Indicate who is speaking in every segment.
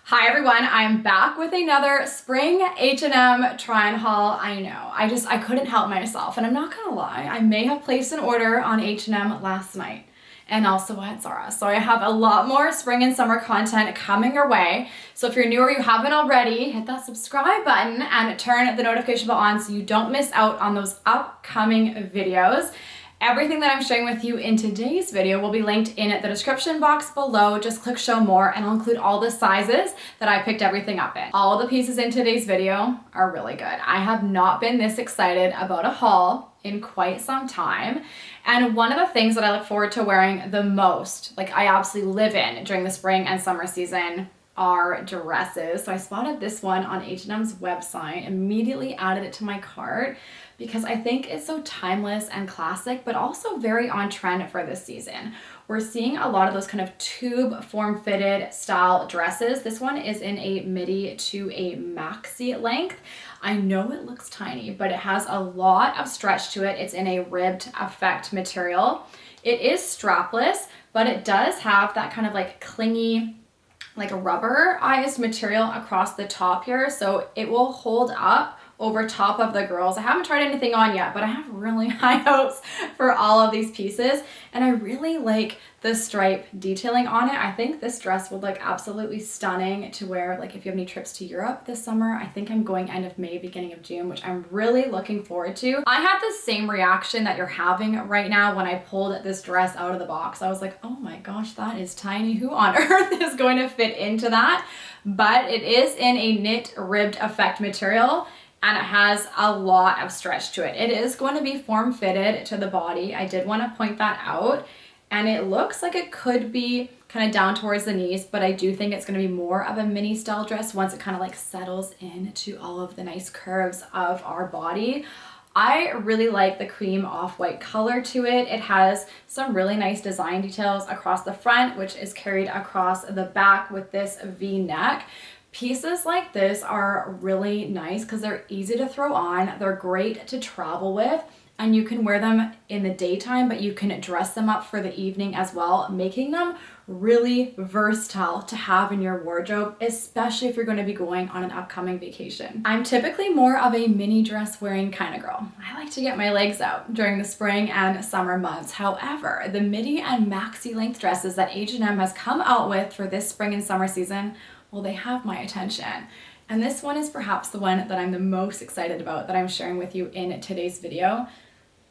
Speaker 1: Hi everyone, I'm back with another spring H&M try-on haul. I know, I couldn't help myself, and I'm not gonna lie, I may have placed an order on H&M last night and also at Zara. So I have a lot more spring and summer content coming your way. So if you're new or you haven't already, hit that subscribe button and turn the notification bell on so you don't miss out on those upcoming videos. Everything that I'm sharing with you in today's video will be linked in the description box below. Just click show more and I'll include all the sizes that I picked everything up in. All the pieces in today's video are really good. I have not been this excited about a haul in quite some time. And one of the things that I look forward to wearing the most, like I absolutely live in during the spring and summer season, are dresses. So I spotted this one on H&M's website, immediately added it to my cart because I think it's so timeless and classic, but also very on trend for this season. We're seeing a lot of those kind of tube form-fitted style dresses. This one is in a midi to a maxi length. I know it looks tiny, but it has a lot of stretch to it. It's in a ribbed effect material. It is strapless, but it does have that kind of like clingy, like a rubberized material across the top here, so it will hold up over top of the girls. I haven't tried anything on yet, but I have really high hopes for all of these pieces, and I really like the stripe detailing on it. I think this dress would look absolutely stunning to wear, like if you have any trips to Europe this summer. I think I'm going end of May, beginning of June, which I'm really looking forward to. I had the same reaction that you're having right now when I pulled this dress out of the box. I was like, oh my gosh, that is tiny. Who on earth is going to fit into that? But it is in a knit ribbed effect material, and it has a lot of stretch to it. It is going to be form-fitted to the body. I did want to point that out. And it looks like it could be kind of down towards the knees, but I do think it's going to be more of a mini style dress once it kind of like settles into all of the nice curves of our body. I really like the cream off-white color to it. It has some really nice design details across the front, which is carried across the back with this V-neck. Pieces like this are really nice because they're easy to throw on. They're great to travel with, and you can wear them in the daytime, but you can dress them up for the evening as well, making them really versatile to have in your wardrobe, especially if you're going to be going on an upcoming vacation. I'm typically more of a mini dress wearing kind of girl. I like to get my legs out during the spring and summer months. However, the midi and maxi length dresses that H&M has come out with for this spring and summer season, well, they have my attention. And this one is perhaps the one that I'm the most excited about that I'm sharing with you in today's video.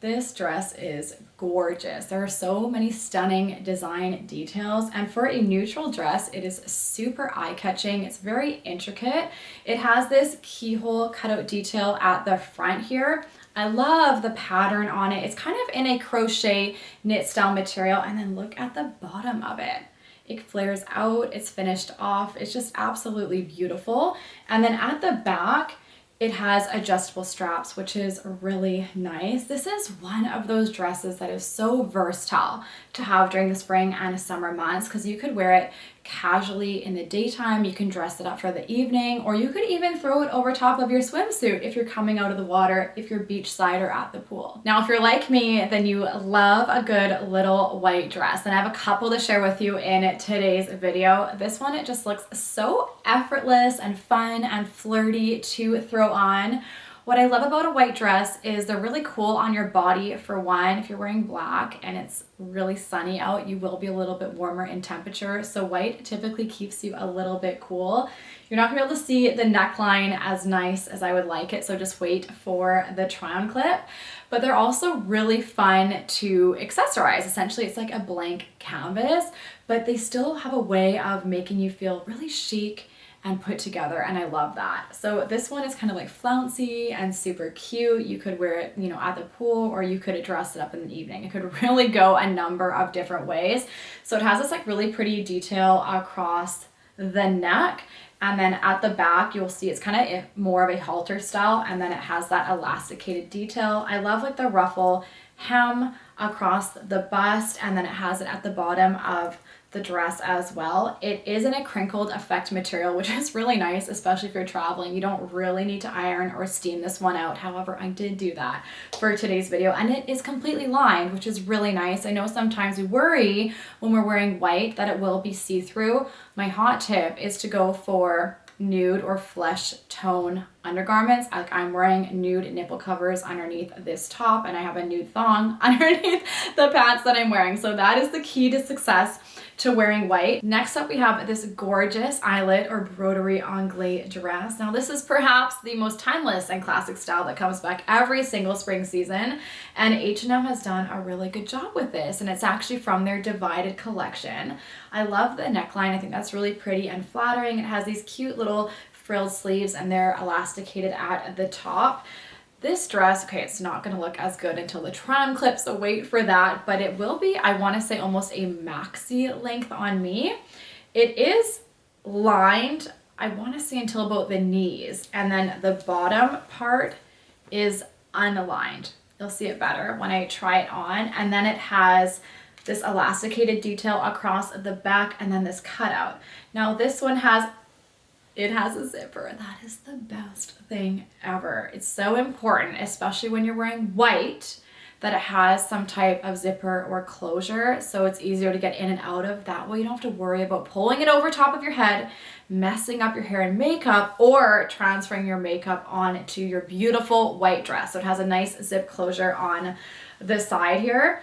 Speaker 1: This dress is gorgeous. There are so many stunning design details, and for a neutral dress, it is super eye-catching. It's very intricate. It has this keyhole cutout detail at the front here. I love the pattern on it. It's kind of in a crochet knit style material, and then look at the bottom of it. It flares out, it's finished off. It's just absolutely beautiful. And then at the back, it has adjustable straps, which is really nice. This is one of those dresses that is so versatile to have during the spring and summer months because you could wear it casually in the daytime, you can dress it up for the evening, or you could even throw it over top of your swimsuit if you're coming out of the water, if you're beachside or at the pool. Now, if you're like me, then you love a good little white dress, and I have a couple to share with you in today's video. This one, it just looks so effortless and fun and flirty to throw on. What I love about a white dress is they're really cool on your body. For one, if you're wearing black and it's really sunny out, you will be a little bit warmer in temperature. So white typically keeps you a little bit cool. You're not gonna be able to see the neckline as nice as I would like it, so just wait for the try-on clip. But they're also really fun to accessorize. Essentially, it's like a blank canvas, but they still have a way of making you feel really chic and put together, and I love that. So this one is kind of like flouncy and super cute. You could wear it, you know, at the pool, or you could dress it up in the evening. It could really go a number of different ways. So it has this like really pretty detail across the neck, and then at the back you'll see it's kind of more of a halter style, and then it has that elasticated detail. I love like the ruffle hem across the bust, and then it has it at the bottom of the dress as well. It is in a crinkled effect material, which is really nice, especially if you're traveling. You don't really need to iron or steam this one out. However, I did do that for today's video, and it is completely lined, which is really nice. I know sometimes we worry when we're wearing white that it will be see-through. My hot tip is to go for nude or flesh tone undergarments. Like I'm wearing nude nipple covers underneath this top, and I have a nude thong underneath the pants that I'm wearing. So that is the key to success to wearing white. Next up, we have this gorgeous eyelet or broderie anglais dress. Now this is perhaps the most timeless and classic style that comes back every single spring season, and H&M has done a really good job with this, and it's actually from their Divided collection. I love the neckline. I think that's really pretty and flattering. It has these cute little frilled sleeves, and they're elasticated at the top. This dress, okay, it's not gonna look as good until the try-on clip, so wait for that, but it will be, I wanna say, almost a maxi length on me. It is lined, I wanna say, until about the knees, and then the bottom part is unaligned. You'll see it better when I try it on, and then it has this elasticated detail across the back, and then this cutout. Now this one has a zipper. That is the best thing ever. It's so important, especially when you're wearing white, that it has some type of zipper or closure, so it's easier to get in and out of. That way you don't have to worry about pulling it over top of your head, messing up your hair and makeup, or transferring your makeup onto your beautiful white dress. So it has a nice zip closure on the side here.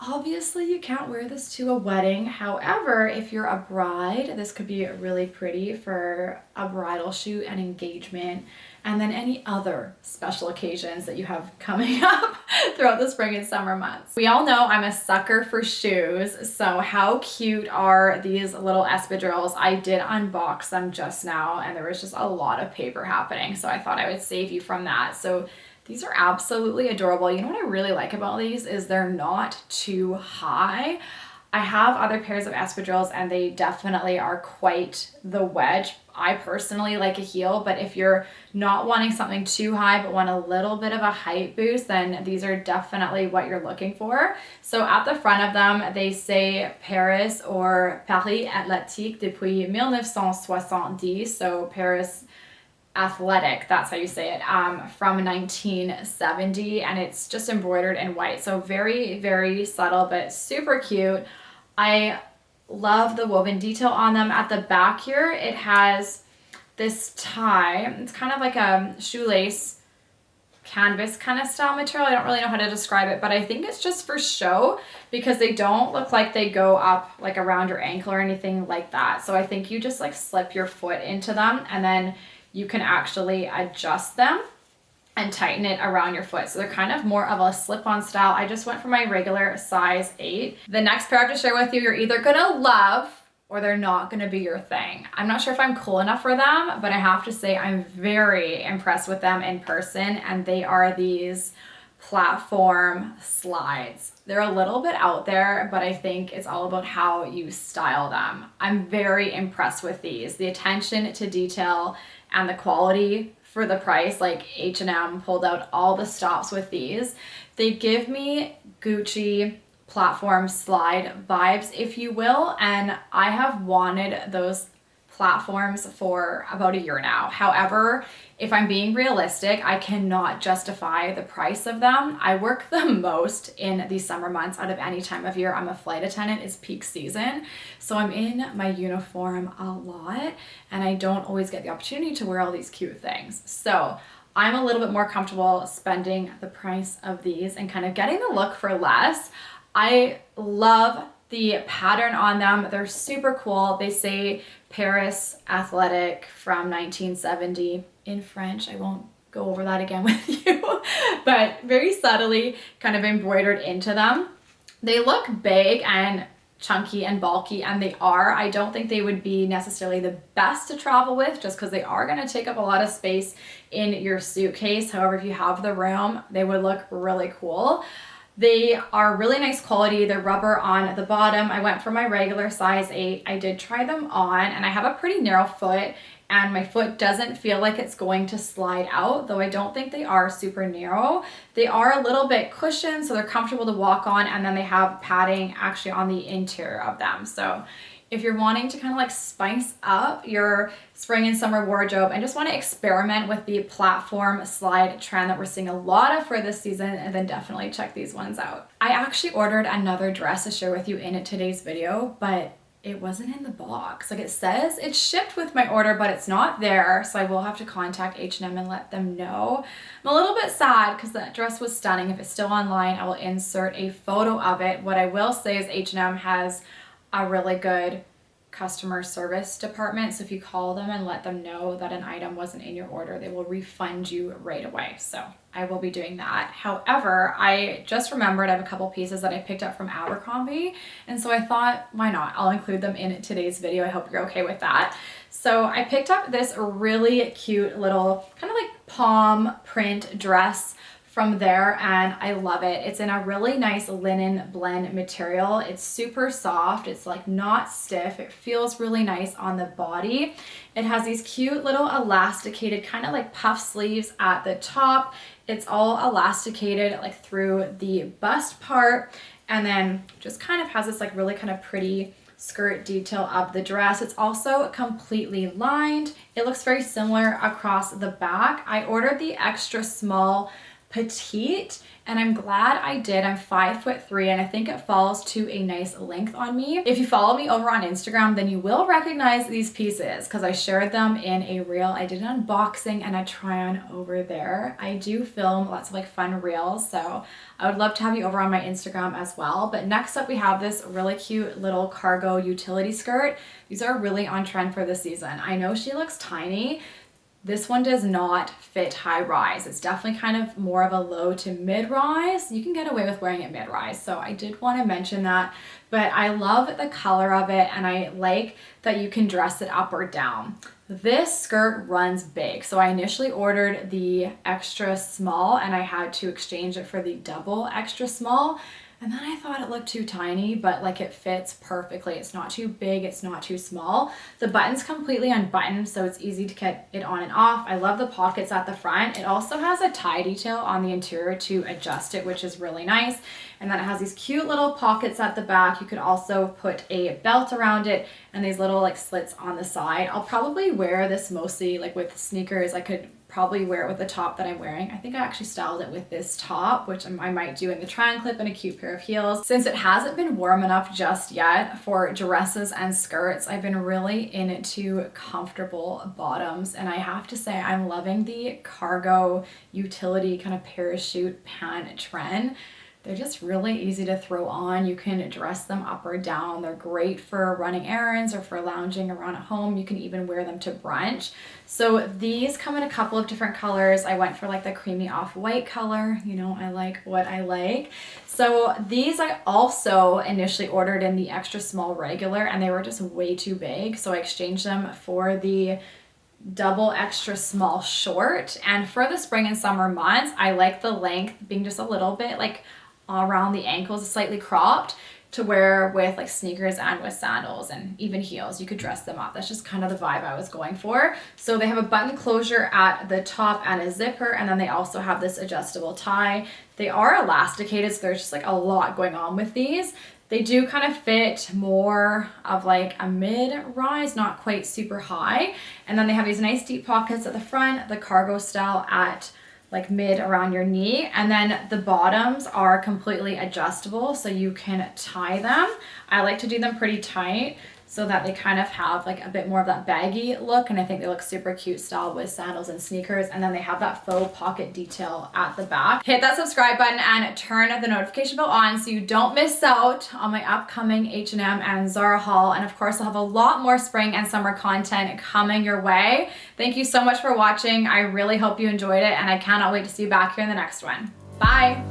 Speaker 1: Obviously, you can't wear this to a wedding. However, if you're a bride, this could be really pretty for a bridal shoot, an engagement, and then any other special occasions that you have coming up throughout the spring and summer months. We all know I'm a sucker for shoes, so how cute are these little espadrilles? I did unbox them just now, and there was just a lot of paper happening, so I thought I would save you from that. So these are absolutely adorable. You know what I really like about these is they're not too high. I have other pairs of espadrilles, and they definitely are quite the wedge. I personally like a heel, but if you're not wanting something too high but want a little bit of a height boost, then these are definitely what you're looking for. So at the front of them, they say Paris or Paris Athlétique depuis 1970. So Paris Athletic, that's how you say it, from 1970, and it's just embroidered in white. So very, very subtle, but super cute. I love the woven detail on them. At the back here, it has this tie. It's kind of like a shoelace canvas kind of style material. I don't really know how to describe it, but I think it's just for show because they don't look like they go up like around your ankle or anything like that. So I think you just like slip your foot into them, and then you can actually adjust them and tighten it around your foot. So they're kind of more of a slip-on style. I just went for my regular size 8. The next pair I have to share with you, you're either gonna love or they're not gonna be your thing. I'm not sure if I'm cool enough for them, but I have to say I'm very impressed with them in person, and they are these platform slides. They're a little bit out there, but I think it's all about how you style them. I'm very impressed with these. The attention to detail and the quality for the price, like H&M pulled out all the stops with these. They give me Gucci platform slide vibes, if you will, and I have wanted those platforms for about a year now. However, if I'm being realistic, I cannot justify the price of them. I work the most in the summer months out of any time of year. I'm a flight attendant, it's peak season. So I'm in my uniform a lot, and I don't always get the opportunity to wear all these cute things. So I'm a little bit more comfortable spending the price of these and kind of getting the look for less. I love the pattern on them. They're super cool. They say Paris Athletic from 1970 in French. I won't go over that again with you, but very subtly kind of embroidered into them. They look big and chunky and bulky, and they are. I don't think they would be necessarily the best to travel with just because they are going to take up a lot of space in your suitcase. However, if you have the room, they would look really cool. They are really nice quality. They're rubber on the bottom. I went for my regular size 8. I did try them on, and I have a pretty narrow foot, and my foot doesn't feel like it's going to slide out, though I don't think they are super narrow. They are a little bit cushioned, so they're comfortable to walk on, and then they have padding actually on the interior of them. So if you're wanting to kind of like spice up your spring and summer wardrobe and just want to experiment with the platform slide trend that we're seeing a lot of for this season, and then definitely check these ones out. I actually ordered another dress to share with you in today's video, but it wasn't in the box. Like, it says it's shipped with my order, but it's not there, so I will have to contact H&M and let them know. I'm a little bit sad because that dress was stunning. If it's still online, I will insert a photo of it. What I will say is H&M has a really good customer service department, so if you call them and let them know that an item wasn't in your order, they will refund you right away. So I will be doing that. However, I just remembered I have a couple pieces that I picked up from Abercrombie, and so I thought, why not? I'll include them in today's video. I hope you're okay with that. So I picked up this really cute little kind of like palm print dress from there, and I love it. It's in a really nice linen blend material. It's super soft. It's like not stiff. It feels really nice on the body. It has these cute little elasticated kind of like puff sleeves at the top. It's all elasticated like through the bust part, and then just kind of has this like really kind of pretty skirt detail of the dress. It's also completely lined. It looks very similar across the back. I ordered the extra small petite, and I'm glad I did. I'm 5'3", and I think it falls to a nice length on me. If you follow me over on Instagram, then you will recognize these pieces because I shared them in a reel. I did an unboxing and a try on over there. I do film lots of like fun reels, so I would love to have you over on my Instagram as well. But next up, we have this really cute little cargo utility skirt. These are really on trend for this season. I know she looks tiny. This one does not fit high rise. It's definitely kind of more of a low to mid rise. You can get away with wearing it mid rise, so I did want to mention that. But I love the color of it, and I like that you can dress it up or down. This skirt runs big, so I initially ordered the extra small, and I had to exchange it for the double extra small. And then I thought it looked too tiny, but like it fits perfectly. It's not too big, it's not too small. The button's completely unbuttoned, so it's easy to get it on and off. I love the pockets at the front. It also has a tie detail on the interior to adjust it, which is really nice. And then it has these cute little pockets at the back. You could also put a belt around it and these little like slits on the side. I'll probably wear this mostly like with sneakers. I could probably wear it with the top that I'm wearing. I think I actually styled it with this top, which I might do in the triangle clip and a cute pair of heels. Since it hasn't been warm enough just yet for dresses and skirts, I've been really into comfortable bottoms, and I have to say I'm loving the cargo utility kind of parachute pant trend. They're just really easy to throw on. You can dress them up or down. They're great for running errands or for lounging around at home. You can even wear them to brunch. So these come in a couple of different colors. I went for like the creamy off-white color. You know, I like what I like. So these I also initially ordered in the extra small regular, and they were just way too big. So I exchanged them for the double extra small short. And for the spring and summer months, I like the length being just a little bit like around the ankles, slightly cropped, to wear with like sneakers and with sandals and even heels. You could dress them up. That's just kind of the vibe I was going for. So they have a button closure at the top and a zipper, and then they also have this adjustable tie. They are elasticated, so there's just like a lot going on with these. They do kind of fit more of like a mid-rise, not quite super high. And then they have these nice deep pockets at the front, the cargo style at like mid around your knee, and then the bottoms are completely adjustable, so you can tie them. I like to do them pretty tight so that they kind of have like a bit more of that baggy look, and I think they look super cute styled with sandals and sneakers. And then they have that faux pocket detail at the back. Hit that subscribe button and turn the notification bell on so you don't miss out on my upcoming H&M and Zara haul. And of course, I'll have a lot more spring and summer content coming your way. Thank you so much for watching. I really hope you enjoyed it, and I cannot wait to see you back here in the next one. Bye.